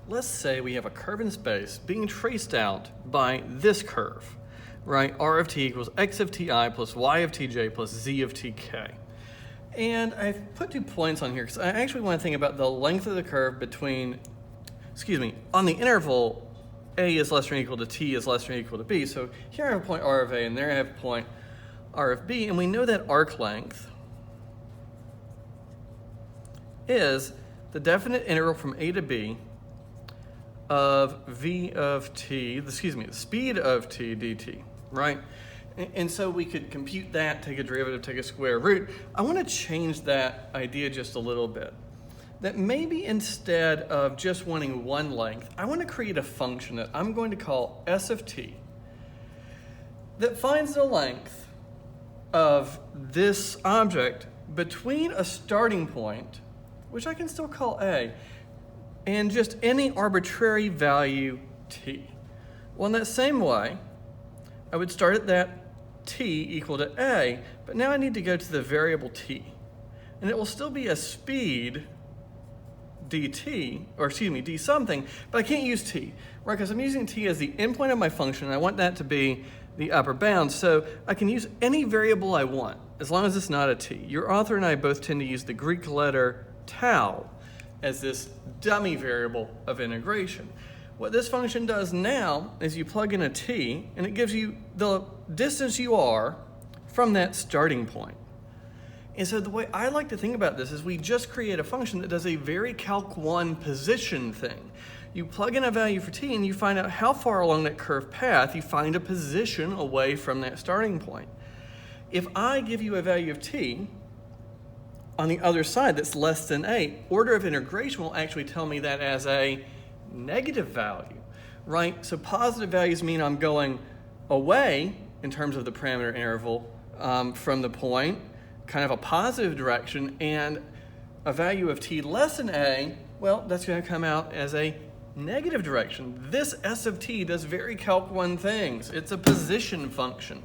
let's say we have a curve in space being traced out by this curve, right? R of t equals x of ti plus y of tj plus z of tk. And I've put 2 points on here because I actually want to think about the length of the curve between, on the interval a is less than or equal to t is less than or equal to b. So here I have a point r of a and there I have a point r of b, and we know that arc length is the definite integral from a to b of v of t, the speed of t dt, right? And so we could compute that, take a derivative, take a square root. I want to change that idea just a little bit. That maybe instead of just wanting one length, I want to create a function that I'm going to call s of t that finds the length of this object between a starting point, which I can still call a, and just any arbitrary value t. Well, in that same way, I would start at that t equal to a, but now I need to go to the variable t. And it will still be a speed dt, or d something, but I can't use t, right? Because I'm using t as the endpoint of my function, and I want that to be the upper bound, so I can use any variable I want, as long as it's not a t. Your author and I both tend to use the Greek letter tau as this dummy variable of integration. What this function does now is you plug in a t, and it gives you the distance you are from that starting point. And so the way I like to think about this is we just create a function that does a very Calc 1 position thing. You plug in a value for t, and you find out how far along that curved path you find a position away from that starting point. If I give you a value of t on the other side that's less than 8, order of integration will actually tell me that as a negative value, right? So positive values mean I'm going away in terms of the parameter interval from the point, kind of a positive direction, and a value of t less than a, well, that's going to come out as a negative direction. This s of t does very Calc 1 things. It's a position function.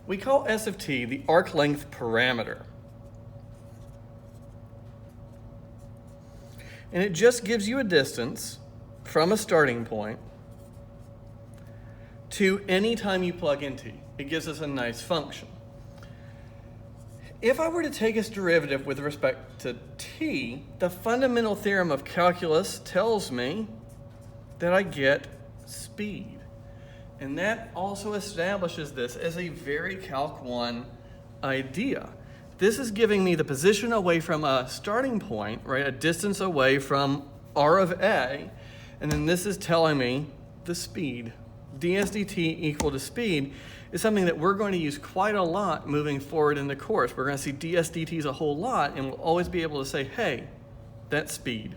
We call s of t the arc length parameter. And it just gives you a distance from a starting point to any time you plug in t. It gives us a nice function. If I were to take its derivative with respect to t, the fundamental theorem of calculus tells me that I get speed. And that also establishes this as a very Calc 1 idea. This is giving me the position away from a starting point, right, a distance away from r of a, and then this is telling me the speed. ds dt equal to speed is something that we're going to use quite a lot moving forward in the course. We're going to see ds dt's a whole lot, and we'll always be able to say, hey, that's speed.